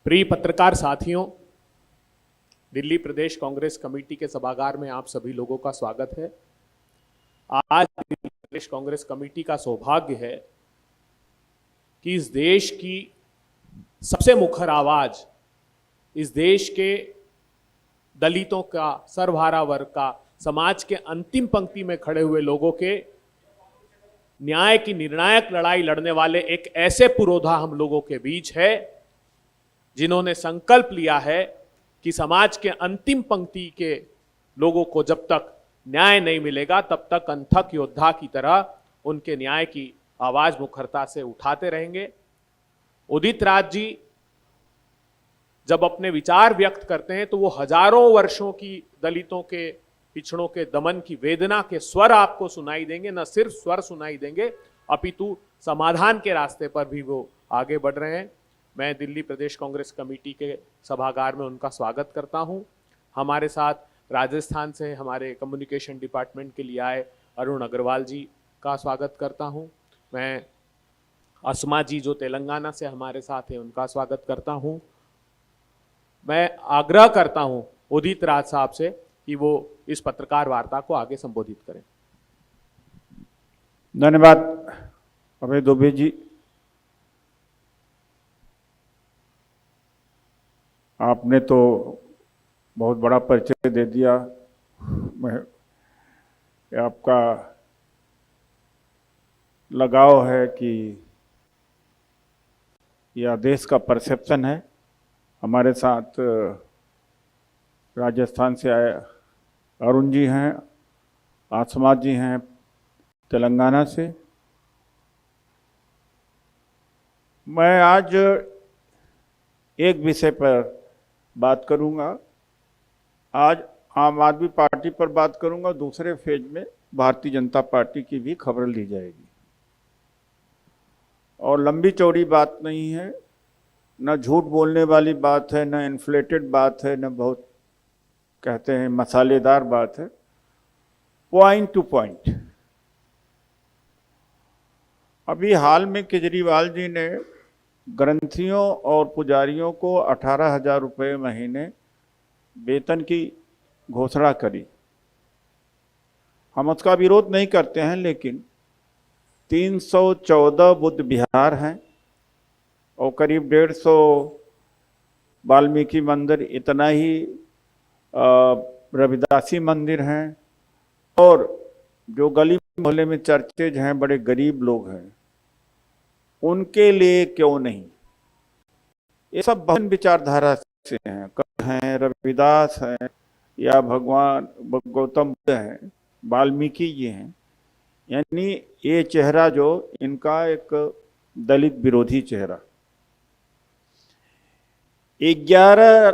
प्रिय पत्रकार साथियों, दिल्ली प्रदेश कांग्रेस कमेटी के सभागार में आप सभी लोगों का स्वागत है। आज दिल्ली प्रदेश कांग्रेस कमेटी का सौभाग्य है कि इस देश की सबसे मुखर आवाज, इस देश के दलितों का, सर्वहारा वर्ग का, समाज के अंतिम पंक्ति में खड़े हुए लोगों के न्याय की निर्णायक लड़ाई लड़ने वाले एक ऐसे पुरोधा हम लोगों के बीच है जिन्होंने संकल्प लिया है कि समाज के अंतिम पंक्ति के लोगों को जब तक न्याय नहीं मिलेगा तब तक अंथक योद्धा की तरह उनके न्याय की आवाज मुखरता से उठाते रहेंगे। उदित राज जी जब अपने विचार व्यक्त करते हैं तो वो हजारों वर्षों की दलितों के, पिछड़ों के दमन की वेदना के स्वर आपको सुनाई देंगे। न सिर्फ स्वर सुनाई देंगे अपितु समाधान के रास्ते पर भी वो आगे बढ़ रहे हैं। मैं दिल्ली प्रदेश कांग्रेस कमेटी के सभागार में उनका स्वागत करता हूं। हमारे साथ राजस्थान से हमारे कम्युनिकेशन डिपार्टमेंट के लिए आए अरुण अग्रवाल जी का स्वागत करता हूं। मैं अस्मा जी जो तेलंगाना से हमारे साथ हैं उनका स्वागत करता हूं। मैं आग्रह करता हूं उदित राज साहब से कि वो इस पत्रकार वार्ता को आगे संबोधित करें। धन्यवाद अभय दुबे जी। आपने तो बहुत बड़ा परिचय दे दिया। आपका लगाव है कि यह देश का परसेप्शन है। हमारे साथ राजस्थान से आए अरुण जी हैं, आसमा जी हैं तेलंगाना से। मैं आज एक विषय पर बात करूंगा। आज आम आदमी पार्टी पर बात करूंगा। दूसरे फेज में भारतीय जनता पार्टी की भी खबर ली जाएगी। और लंबी चौड़ी बात नहीं है, न झूठ बोलने वाली बात है, न इन्फ्लेटेड बात है, न बहुत कहते हैं मसालेदार बात है। Point two point. अभी हाल में केजरीवाल जी ने ग्रंथियों और पुजारियों को 18,000 रुपये महीने वेतन की घोषणा करी। हम उसका विरोध नहीं करते हैं, लेकिन 314 बुद्ध विहार हैं और करीब 150 वाल्मीकि मंदिर, इतना ही रविदासी मंदिर हैं, और जो गली मोहल्ले में चर्चेज हैं, बड़े गरीब लोग हैं, उनके लिए क्यों नहीं? ये सब बहुजन विचारधारा से हैं, रविदास हैं या भगवान गौतम बुद्ध हैं, वाल्मीकि जी हैं। यानी ये चेहरा जो इनका एक दलित विरोधी चेहरा। 11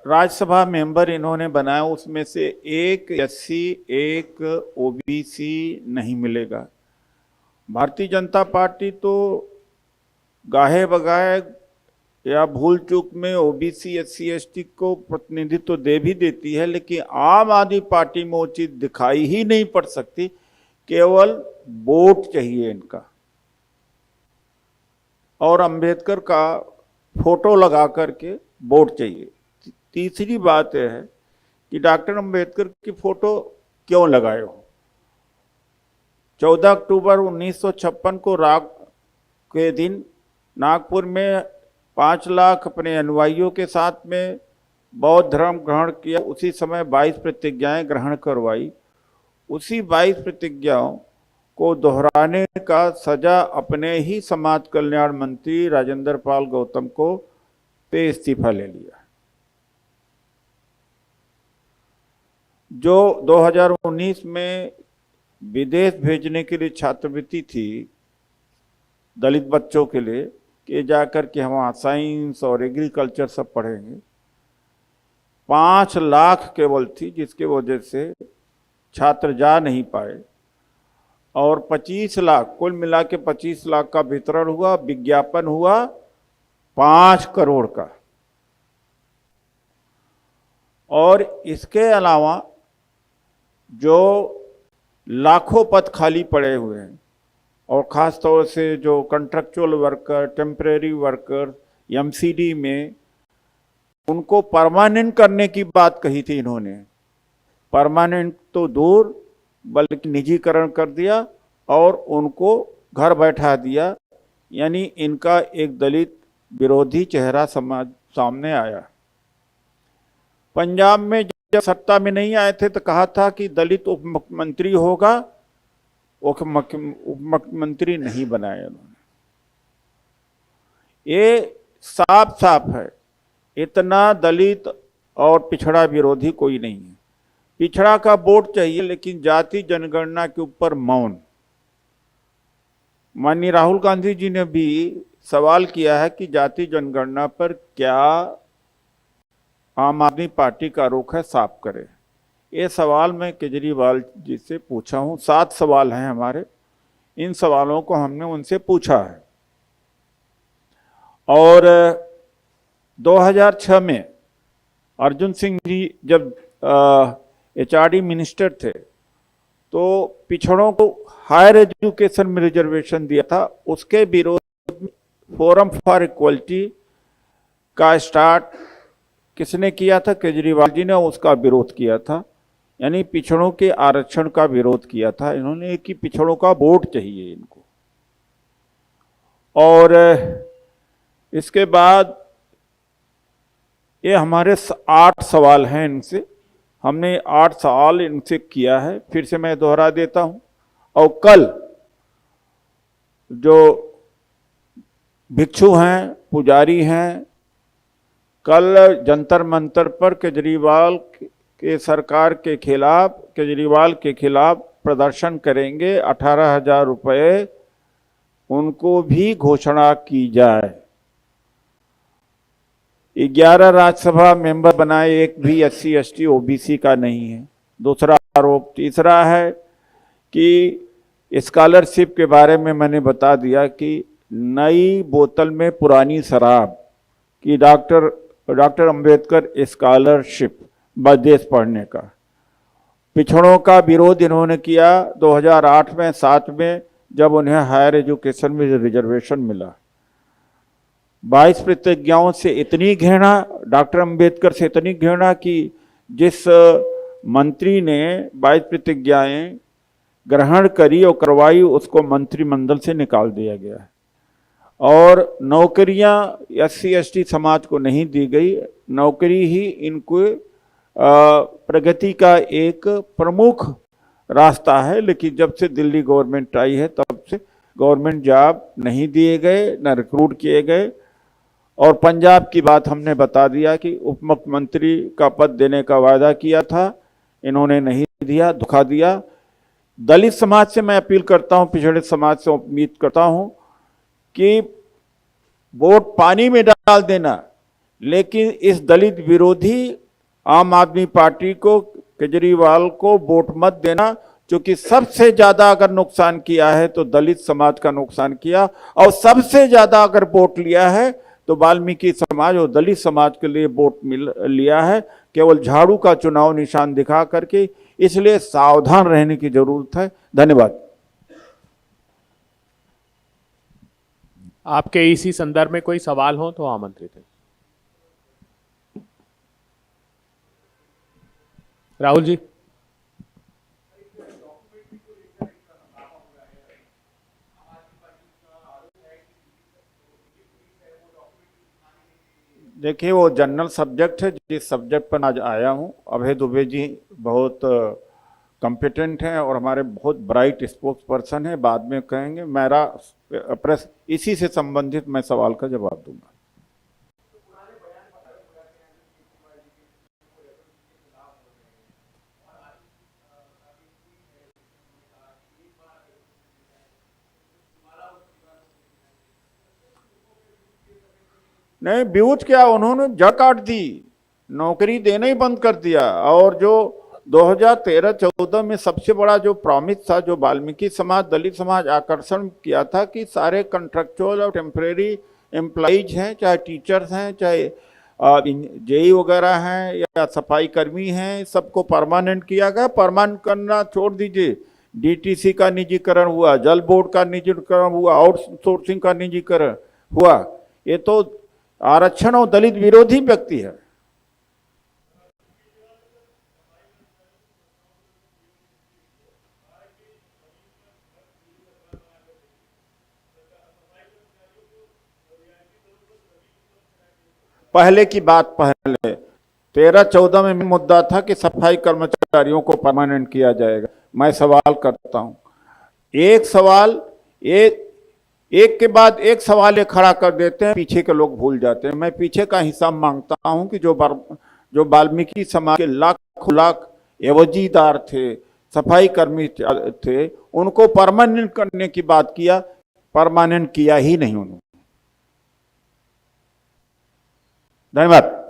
राज्यसभा मेंबर इन्होंने बनाया, उसमें से एक एससी, एक ओबीसी नहीं मिलेगा। भारतीय जनता पार्टी तो गाहे बगाहे या भूल चूक में ओबीसी, एससी, एसटी को प्रतिनिधित्व दे भी देती है, लेकिन आम आदमी पार्टी में वो चीज दिखाई ही नहीं पड़ सकती। केवल वोट चाहिए इनका, और अंबेडकर का फोटो लगा करके वोट चाहिए। तीसरी बात यह है कि डॉक्टर अंबेडकर की फोटो क्यों लगाए हो? 14 अक्टूबर 1956 को राग के दिन नागपुर में 5 लाख अपने अनुयायियों के साथ में बौद्ध धर्म ग्रहण किया। उसी समय 22 प्रतिज्ञाएं ग्रहण करवाई। उसी 22 प्रतिज्ञाओं को दोहराने का सजा अपने ही समाज कल्याण मंत्री राजेंद्र पाल गौतम को पे इस्तीफा ले लिया। जो 2019 में विदेश भेजने के लिए छात्रवृत्ति थी दलित बच्चों के लिए कि जाकर के हम वहाँ साइंस और एग्रीकल्चर सब पढ़ेंगे, 5 लाख केवल थी, जिसके वजह से छात्र जा नहीं पाए। और 25 लाख, कुल मिला के 25 लाख का वितरण हुआ। विज्ञापन हुआ 5 करोड़ का। और इसके अलावा जो लाखों पद खाली पड़े हुए हैं, और ख़ास तौर से जो contractual worker, temporary worker, MCD में उनको परमानेंट करने की बात कही थी इन्होंने। परमानेंट तो दूर बल्कि निजीकरण कर दिया और उनको घर बैठा दिया, यानी इनका एक दलित विरोधी चेहरा समाज सामने आया। पंजाब में जब सत्ता में नहीं आए थे तो कहा था कि दलित उप मुख्यमंत्री होगा, उप मुख्यमंत्री नहीं बनाया उन्होंने। ये साफ साफ है, इतना दलित और पिछड़ा विरोधी कोई नहीं है। पिछड़ा का वोट चाहिए लेकिन जाति जनगणना के ऊपर मौन। माननीय राहुल गांधी जी ने भी सवाल किया है कि जाति जनगणना पर क्या आम आदमी पार्टी का रुख है, साफ करे। ये सवाल मैं केजरीवाल जी से पूछा हूं। 7 सवाल हैं हमारे, इन सवालों को हमने उनसे पूछा है। और 2006 में अर्जुन सिंह जी जब एचआरडी मिनिस्टर थे तो पिछड़ों को हायर एजुकेशन में रिजर्वेशन दिया था। उसके विरोध में फोरम फॉर इक्वलिटी का स्टार्ट किसने किया था? केजरीवाल जी ने उसका विरोध किया था, यानी पिछड़ों के आरक्षण का विरोध किया था इन्होंने कि पिछड़ों का वोट चाहिए इनको। और इसके बाद ये हमारे 8 सवाल हैं इनसे, हमने 8 सवाल इनसे किया है, फिर से मैं दोहरा देता हूं। और कल जो भिक्षु हैं, पुजारी हैं, कल जंतर मंतर पर केजरीवाल के सरकार के खिलाफ, केजरीवाल के खिलाफ प्रदर्शन करेंगे। 18,000 रुपये उनको भी घोषणा की जाए। 11 राज्यसभा मेंबर बनाए, एक भी SC ST OBC का नहीं है, दूसरा आरोप। तीसरा है कि स्कॉलरशिप के बारे में मैंने बता दिया कि नई बोतल में पुरानी शराब की डॉक्टर अंबेडकर स्कॉलरशिप विदेश पढ़ने का। पिछड़ों का विरोध इन्होंने किया 2008 में 7 में जब उन्हें हायर एजुकेशन में रिजर्वेशन मिला। 22 प्रतिज्ञाओं से इतनी घृणा, डॉक्टर अंबेडकर से इतनी घृणा कि जिस मंत्री ने 22 प्रतिज्ञाएं ग्रहण करी और करवाई उसको मंत्रिमंडल से निकाल दिया गया। और नौकरियां SC ST समाज को नहीं दी गई। नौकरी ही इनको प्रगति का एक प्रमुख रास्ता है, लेकिन जब से दिल्ली गवर्नमेंट आई है तब से गवर्नमेंट जॉब नहीं दिए गए, न रिक्रूट किए गए। और पंजाब की बात हमने बता दिया कि उप मुख्यमंत्री का पद देने का वायदा किया था, इन्होंने नहीं दिया, धोखा दिया। दलित समाज से मैं अपील करता हूं, पिछड़े समाज से उम्मीद करता हूं कि वोट पानी में डाल देना, लेकिन इस दलित विरोधी आम आदमी पार्टी को, केजरीवाल को वोट मत देना, क्योंकि सबसे ज्यादा अगर नुकसान किया है तो दलित समाज का नुकसान किया, और सबसे ज्यादा अगर वोट लिया है तो वाल्मीकि समाज और दलित समाज के लिए वोट लिया है, केवल झाड़ू का चुनाव निशान दिखा करके। इसलिए सावधान रहने की जरूरत है। धन्यवाद। आपके इसी संदर्भ में कोई सवाल हो तो आमंत्रित है। राहुल जी। देखिए, वो जनरल सब्जेक्ट है जिस सब्जेक्ट पर आज आया हूँ। अभय दुबे जी बहुत कॉम्पिटेंट हैं और हमारे बहुत ब्राइट स्पोक्स पर्सन हैं, बाद में कहेंगे। मेरा प्रेस इसी से संबंधित मैं सवाल का जवाब दूंगा। नहीं, व्यूज क्या, उन्होंने जड़ काट दी, नौकरी देना ही बंद कर दिया। और जो 2013-14 में सबसे बड़ा जो प्रॉमिस था, जो वाल्मीकि समाज, दलित समाज आकर्षण किया था कि सारे कॉन्ट्रेक्चुअल और टेम्परेरी एम्प्लॉइज हैं, चाहे टीचर्स हैं, चाहे जेई वगैरह हैं या सफाई कर्मी हैं, सबको परमानेंट किया गया। परमानेंट करना छोड़ दीजिए, DTC का निजीकरण हुआ, जल बोर्ड का निजीकरण हुआ, आउटसोर्सिंग का निजीकरण हुआ। ये तो आरक्षण और दलित विरोधी व्यक्ति है। पहले की बात, पहले 13-14 में मुद्दा था कि सफाई कर्मचारियों को परमानेंट किया जाएगा। मैं सवाल करता हूं, एक सवाल एक के बाद एक सवाल ये खड़ा कर देते हैं, पीछे के लोग भूल जाते हैं। मैं पीछे का हिसाब मांगता हूं कि जो वाल्मीकि समाज के लाखों लाख एवजीदार थे, सफाई कर्मी थे, उनको परमानेंट करने की बात किया, परमानेंट किया ही नहीं उन्होंने। धन्यवाद।